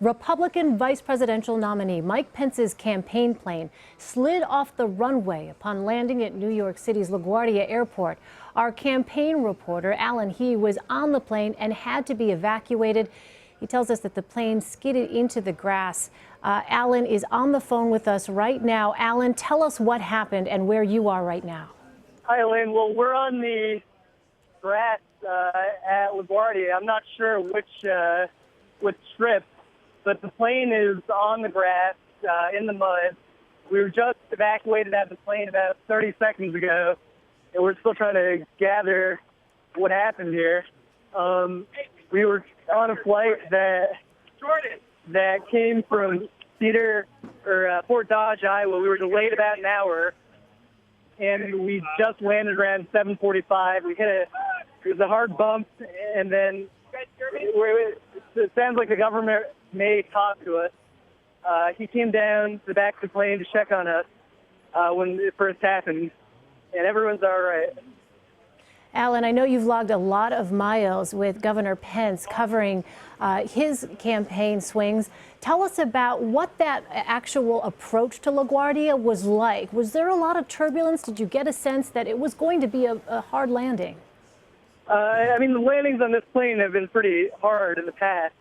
Republican vice presidential nominee Mike Pence's campaign plane slid off the runway upon landing at New York City's LaGuardia Airport. Our campaign reporter, Alan He, was on the plane and had to be evacuated. He tells us that the plane skidded into the grass. Alan is on the phone with us right now. Alan, tell us what happened and where you are right now. Hi, Elaine. Well, we're on the grass at LaGuardia. I'm not sure which strip, but the plane is on the grass in the mud. We were just evacuated out of the plane about 30 seconds ago, and we're still trying to gather what happened here. We were on a flight that came from Fort Dodge, Iowa. We were delayed about an hour, and we just landed around 7:45. We hit it was a hard bump, and then it sounds like the government may talk to us. He came down to the back of the plane to check on us when it first happened, and everyone's all right. Alan, I know you've logged a lot of miles with Governor Pence covering his campaign swings. Tell us about what that actual approach to LaGuardia was like. Was there a lot of turbulence? Did you get a sense that it was going to be a hard landing? I mean, the landings on this plane have been pretty hard in the past,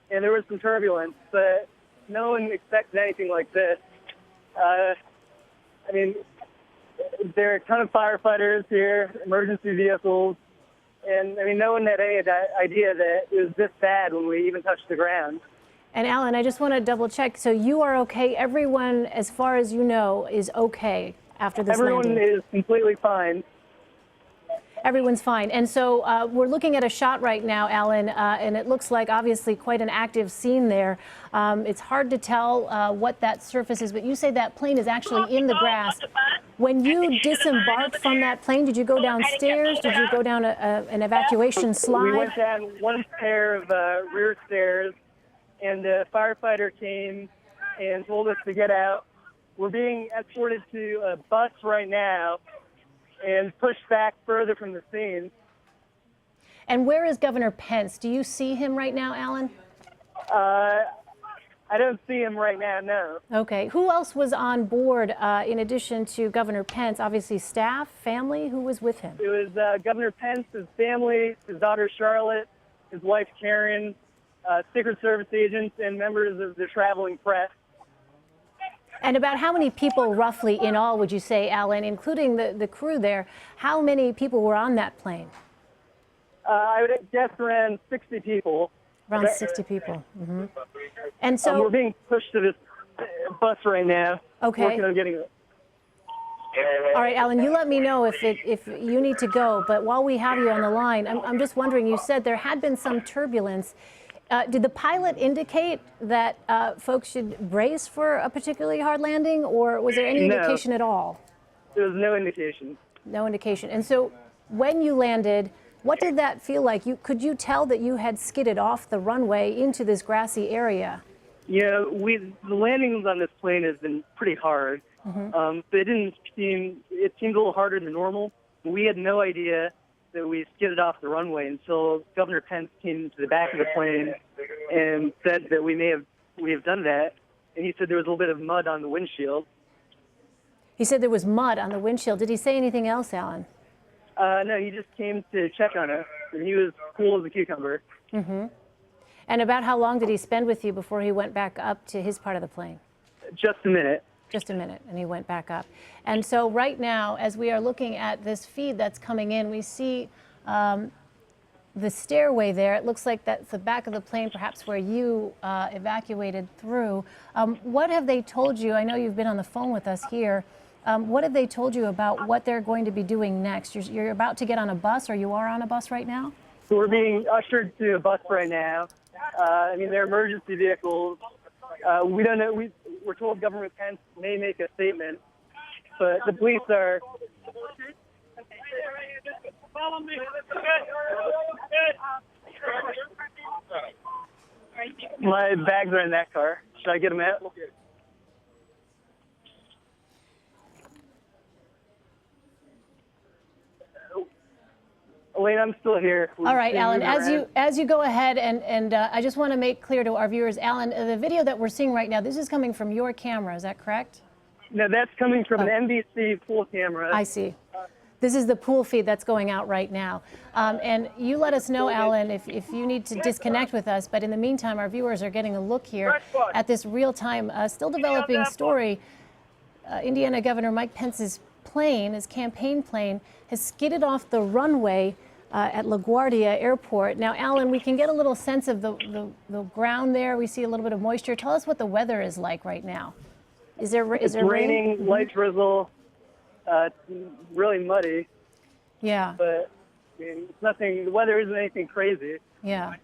and there was some turbulence, but no one expected anything like this. I mean, there are a ton of firefighters here, emergency vehicles, and I mean, no one had any idea that it was this bad when we even touched the ground. And Alan, I just want to double check. So you are okay? Everyone, as far as you know, is okay after this landing? Everyone is completely fine. Everyone's fine. And so we're looking at a shot right now, Alan, and it looks like obviously quite an active scene there. It's hard to tell what that surface is, but you say that plane is actually in the grass. When you disembarked from that plane, did you go downstairs? Did you go down an evacuation slide? We went down one pair of rear stairs, and a firefighter came and told us to get out. We're being escorted to a bus right now and pushed back further from the scene. And where is Governor Pence? Do you see him right now, Alan? I don't see him right now, no. Okay. Who else was on board in addition to Governor Pence? Obviously staff, family. Who was with him? It was Governor Pence, his family, his daughter Charlotte, his wife Karen, Secret Service agents, and members of the traveling press. And about how many people roughly in all would you say, Alan, including the crew there, how many people were on that plane? I would guess around 60 people. Around 60 people. Mm-hmm. And so we're being pushed to this bus right now. Okay. Working on getting it. All right, Alan, you let me know if you need to go. But while we have you on the line, I'm just wondering, you said there had been some turbulence. Did the pilot indicate that folks should brace for a particularly hard landing, or was there any indication at all? There was no indication. No indication. And so when you landed, what did that feel like? Could you tell that you had skidded off the runway into this grassy area? Yeah, the landings on this plane has been pretty hard. Mm-hmm. But it seemed a little harder than normal. We had no idea that we skidded off the runway until Governor Pence came to the back of the plane and said that we have done that. And he said there was a little bit of mud on the windshield. He said there was mud on the windshield. Did he say anything else, Alan? No, he just came to check on us, and he was cool as a cucumber. Mm-hmm. And about how long did he spend with you before he went back up to his part of the plane? Just a minute. Just a minute, and he went back up. And so right now, as we are looking at this feed that's coming in, we see the stairway there. It looks like that's the back of the plane, perhaps where you evacuated through. What have they told you? I know you've been on the phone with us here. What have they told you about what they're going to be doing next? You're about to get on a bus, or you are on a bus right now? So we're being ushered to a bus right now. I mean, they're emergency vehicles. We don't know. We're told Governor Pence may make a statement, but the police are. Follow me. My bags are in that car. Should I get them out? Elaine, I'm still here. All right, Alan, as you go ahead, and I just want to make clear to our viewers, Alan, the video that we're seeing right now, this is coming from your camera, is that correct? No, that's coming from an NBC pool camera. I see. This is the pool feed that's going out right now. And you let us know, Alan, if you need to disconnect with us. But in the meantime, our viewers are getting a look here at this real-time, still developing story. Indiana Governor Mike Pence's plane, his campaign plane, has skidded off the runway at LaGuardia Airport. Now, Alan, we can get a little sense of the ground there. We see a little bit of moisture. Tell us what the weather is like right now. Is there raining, light drizzle. It's really muddy. Yeah. But I mean, it's nothing. The weather isn't anything crazy. Yeah.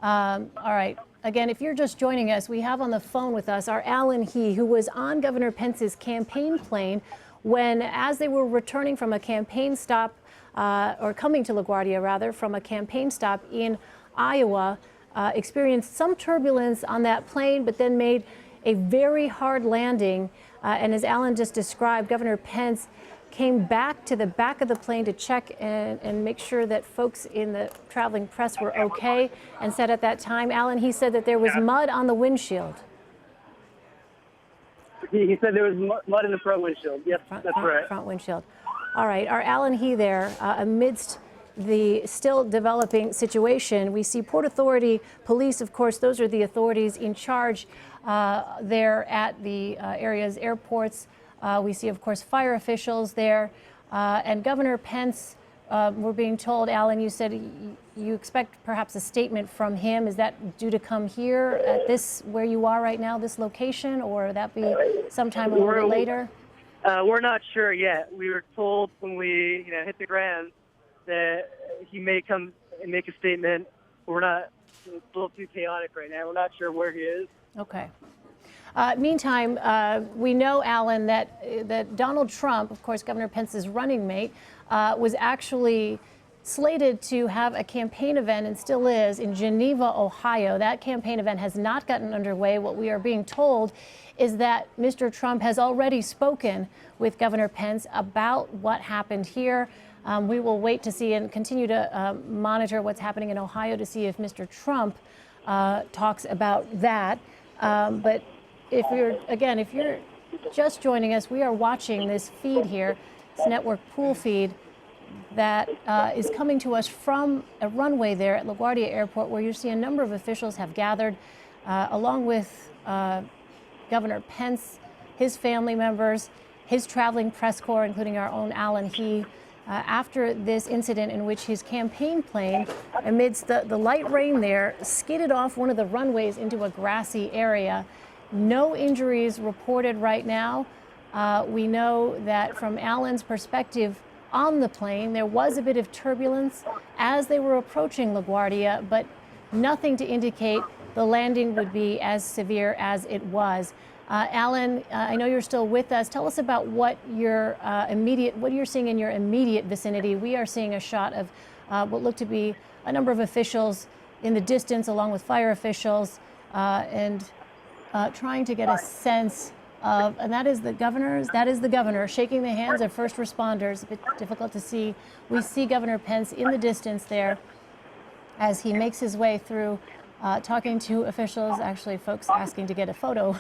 All right. Again, if you're just joining us, we have on the phone with us our Alan He, who was on Governor Pence's campaign plane when, as they were returning from a campaign stop, or coming to LaGuardia rather, from a campaign stop in Iowa, experienced some turbulence on that plane, but then made a very hard landing. And as Alan just described, Governor Pence came back to the back of the plane to check and make sure that folks in the traveling press were okay, and said at that time, Alan, he said that there was mud on the windshield. He said there was mud in the front windshield. Yes, that's right. Front windshield. All right, our Alan He there, amidst the still developing situation. We see Port Authority police, of course, those are the authorities in charge there at the area's airports. We see, of course, fire officials there. And Governor Pence, we're being told, Alan, you said you expect perhaps a statement from him. Is that due to come here at this, where you are right now, this location, or that be sometime a little bit later? We're not sure yet. We were told when we hit the ground that he may come and make a statement. We're not, it's a little too chaotic right now. We're not sure where he is. Okay. Meantime, we know, Alan, that Donald Trump, of course, Governor Pence's running mate, was actually slated to have a campaign event, and still is, in Geneva, Ohio. That campaign event has not gotten underway. What we are being told is that Mr. Trump has already spoken with Governor Pence about what happened here. We will wait to see and continue to monitor what's happening in Ohio to see if Mr. Trump talks about that. But if you're just joining us, we are watching this feed here, this network pool feed that is coming to us from a runway there at LaGuardia Airport, where you see a number of officials have gathered, along with Governor Pence, his family members, his traveling press corps, including our own Alan He, after this incident in which his campaign plane, amidst the light rain there, skidded off one of the runways into a grassy area. No injuries reported right now. We know that from Alan's perspective on the plane, there was a bit of turbulence as they were approaching LaGuardia, but nothing to indicate the landing would be as severe as it was. Alan, I know you're still with us. Tell us about what you're seeing in your immediate vicinity. We are seeing a shot of what looked to be a number of officials in the distance, along with fire officials, and trying to get a sense of, and that is the governor shaking the hands of first responders. A bit difficult to see. We see Governor Pence in the distance there as he makes his way through, talking to officials, actually folks asking to get a photo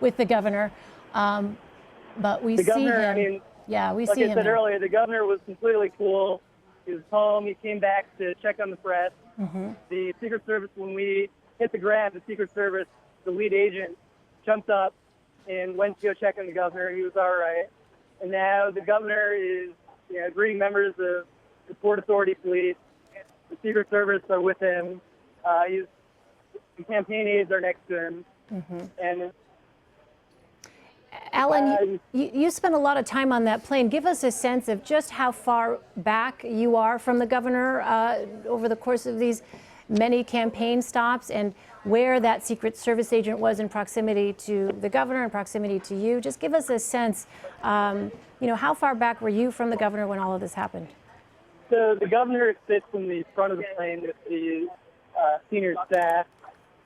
with the governor. But we see him. I mean, yeah, we like see him. Like I said earlier, the governor was completely cool. He was home. He came back to check on the press. Mm-hmm. The Secret Service, when we hit the ground, the Secret Service, the lead agent, jumped up and went to go check on the governor. He was all right. And now the governor is greeting members of the Port Authority police. The Secret Service are with him. The campaign aides are next to him. Mm-hmm. And Alan, you spent a lot of time on that plane. Give us a sense of just how far back you are from the governor over the course of these many campaign stops, and where that Secret Service agent was in proximity to the governor and proximity to you. Just give us a sense, how far back were you from the governor when all of this happened? So the governor sits in the front of the plane with the senior staff.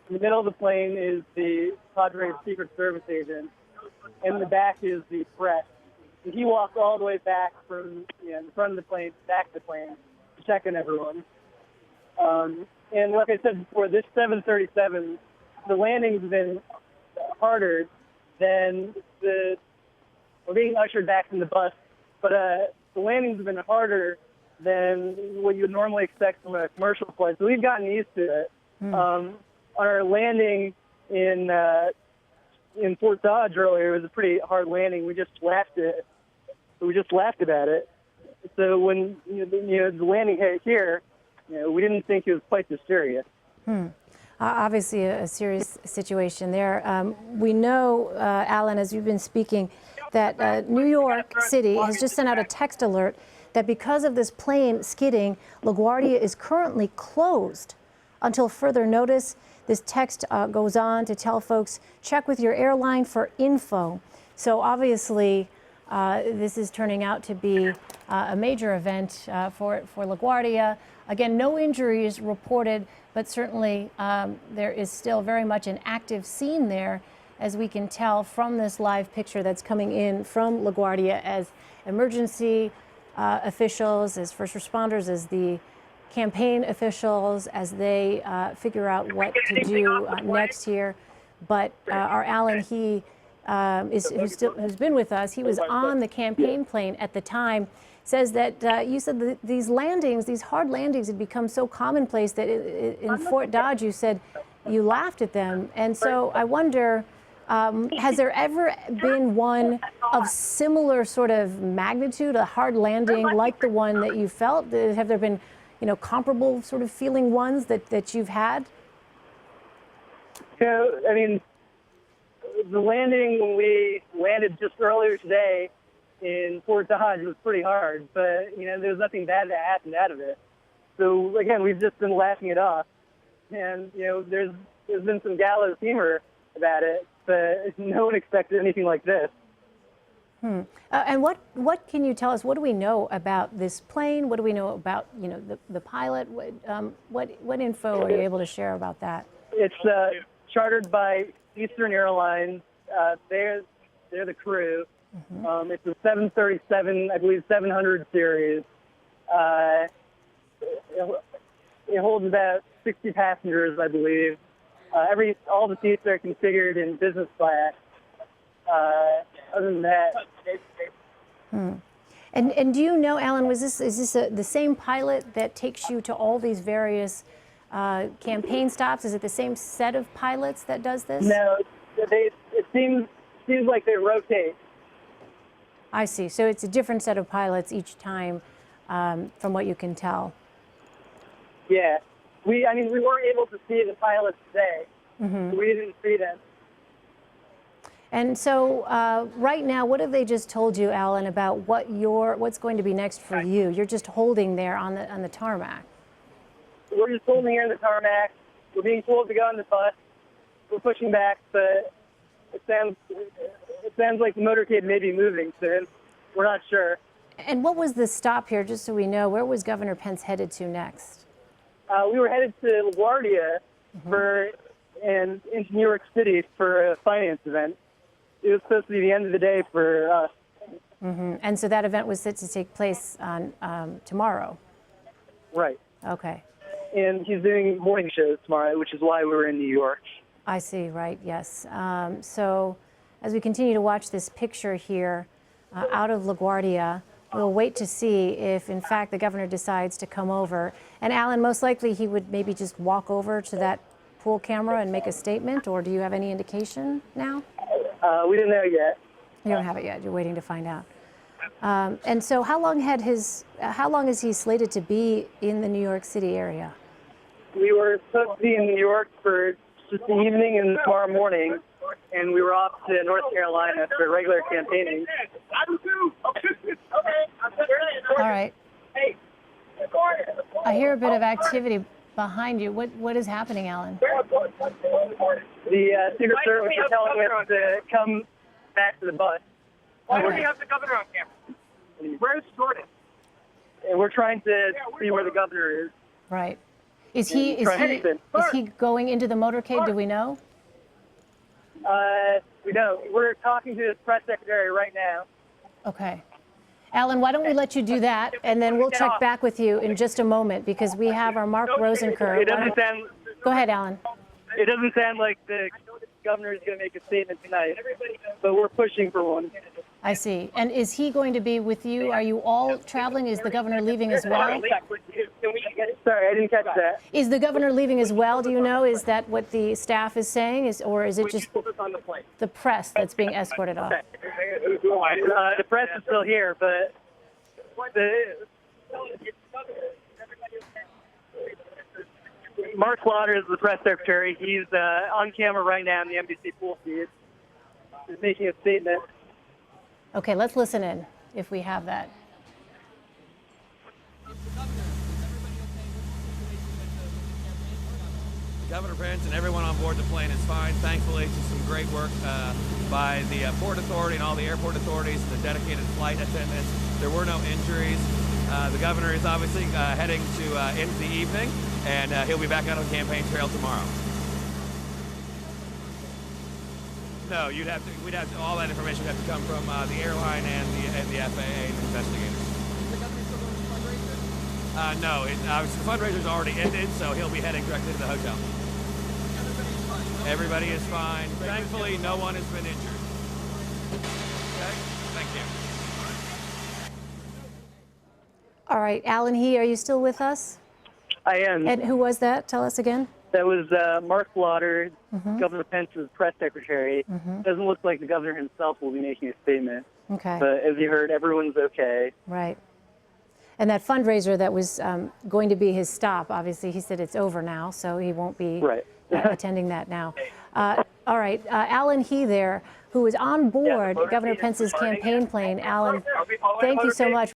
In the middle of the plane is the cadre of Secret Service agents. In the back is the press. And he walked all the way back from the front of the plane back to the plane to check on everyone. And like I said before, this 737, the landing's been harder than we're being ushered back from the bus, but the landing's been harder than what you would normally expect from a commercial flight. So we've gotten used to it. Our landing in Fort Dodge earlier was a pretty hard landing. We just laughed about it. So when the landing hit here, we didn't think it was quite this serious. Obviously, a serious situation there. We know, Alan, as you've been speaking, that New York City has just sent out a text alert that because of this plane skidding, LaGuardia is currently closed until further notice. This text goes on to tell folks, check with your airline for info. So obviously, this is turning out to be a major event for LaGuardia. Again, no injuries reported, but certainly there is still very much an active scene there, as we can tell from this live picture that's coming in from LaGuardia, as emergency officials, as first responders, as the campaign officials, as they figure out what to do next here. But our Alan, who's been with us, he was on the campaign plane at the time, says that you said that these landings, these hard landings, had become so commonplace that in Fort Dodge, you said you laughed at them. And so I wonder, has there ever been one of similar sort of magnitude, a hard landing like the one that you felt? Have there been, comparable sort of feeling ones that you've had? I mean, the landing when we landed just earlier today in Fort Dodge was pretty hard, but there's nothing bad that happened out of it. So again, we've just been laughing it off, and there's been some gallows humor about it, but no one expected anything like this. And what can you tell us? What do we know about this plane? What do we know about the pilot? What info are you able to share about that? It's chartered by Eastern Airlines. They're the crew. It's a 737, I believe, 700 series. It holds about 60 passengers, I believe. All the seats are configured in business class. Other than that. And do you know, Alan, is this the same pilot that takes you to all these various campaign stops? Is it the same set of pilots that does this? No, it seems like they rotate. I see. So it's a different set of pilots each time, from what you can tell. Yeah. We weren't able to see the pilots today. So we didn't see them. And so right now, what have they just told you, Alan, about what's going to be next for you? You're just holding there on the tarmac. We're just holding here on the tarmac. We're being told to go on the bus. We're pushing back, but it sounds like the motorcade may be moving soon. We're not sure. And what was the stop here, just so we know? Where was Governor Pence headed to next? We were headed to LaGuardia into New York City for a finance event. It was supposed to be the end of the day for us. And so that event was set to take place on tomorrow? Right. Okay. And he's doing morning shows tomorrow, which is why we were in New York. I see, right, yes. So as we continue to watch this picture here out of LaGuardia, we'll wait to see if, in fact, the governor decides to come over. And Alan, most likely he would maybe just walk over to that pool camera and make a statement, or do you have any indication now? We didn't know yet. You don't have it yet. You're waiting to find out. And so how long is he slated to be in the New York City area? We were supposed to be in New York for just the evening and tomorrow morning, and we were off to North Carolina for regular campaigning. All right. I hear a bit of activity behind you. What is happening, Alan? The Secret Service is telling us to come back to the bus. Why do we have the governor on camera? Where's Jordan? And we're trying to see where the governor is. Right. Is he going into the motorcade? Do we know? We don't. We're talking to his press secretary right now. Okay. Alan, why don't we let you do that, and then we'll check back with you in just a moment because we have our Mark Rosenkerr. It doesn't sound. Go ahead, Alan. It doesn't sound like the governor is going to make a statement tonight, but we're pushing for one. I see. And is he going to be with you? Are you all traveling? Is the governor leaving as well? Sorry, I didn't catch that. Is the governor leaving as well? Do you know? Is that what the staff is saying? Or is it just the press that's being escorted off? The press is still here, but Mark Slaughter is the press secretary. He's on camera right now in the NBC pool feed. He's making a statement. Okay, let's listen in if we have that. Governor Pence and everyone on board the plane is fine. Thankfully, it's some great work by the Port Authority and all the airport authorities, the dedicated flight attendants. There were no injuries. The governor is obviously heading to into the evening, and he'll be back out on the campaign trail tomorrow. No, we'd have to, all that information would have to come from the airline and the FAA investigators. Is the governor still going to fundraiser? No, obviously the fundraiser's already ended, so he'll be heading directly to the hotel. Everybody's fine. Right? Everybody is fine. Thankfully, no one has been injured. Okay, thank you. All right, Alan He, are you still with us? I am. And who was that? Tell us again. That was Mark Slaughter, Governor Pence's press secretary. Doesn't look like the governor himself will be making a statement. Okay. But as you heard, everyone's okay. Right. And that fundraiser that was going to be his stop, obviously he said it's over now, so he won't be attending that now. All right, Alan He there, who was on board Governor Pence's campaign plane. Alan, thank you so much.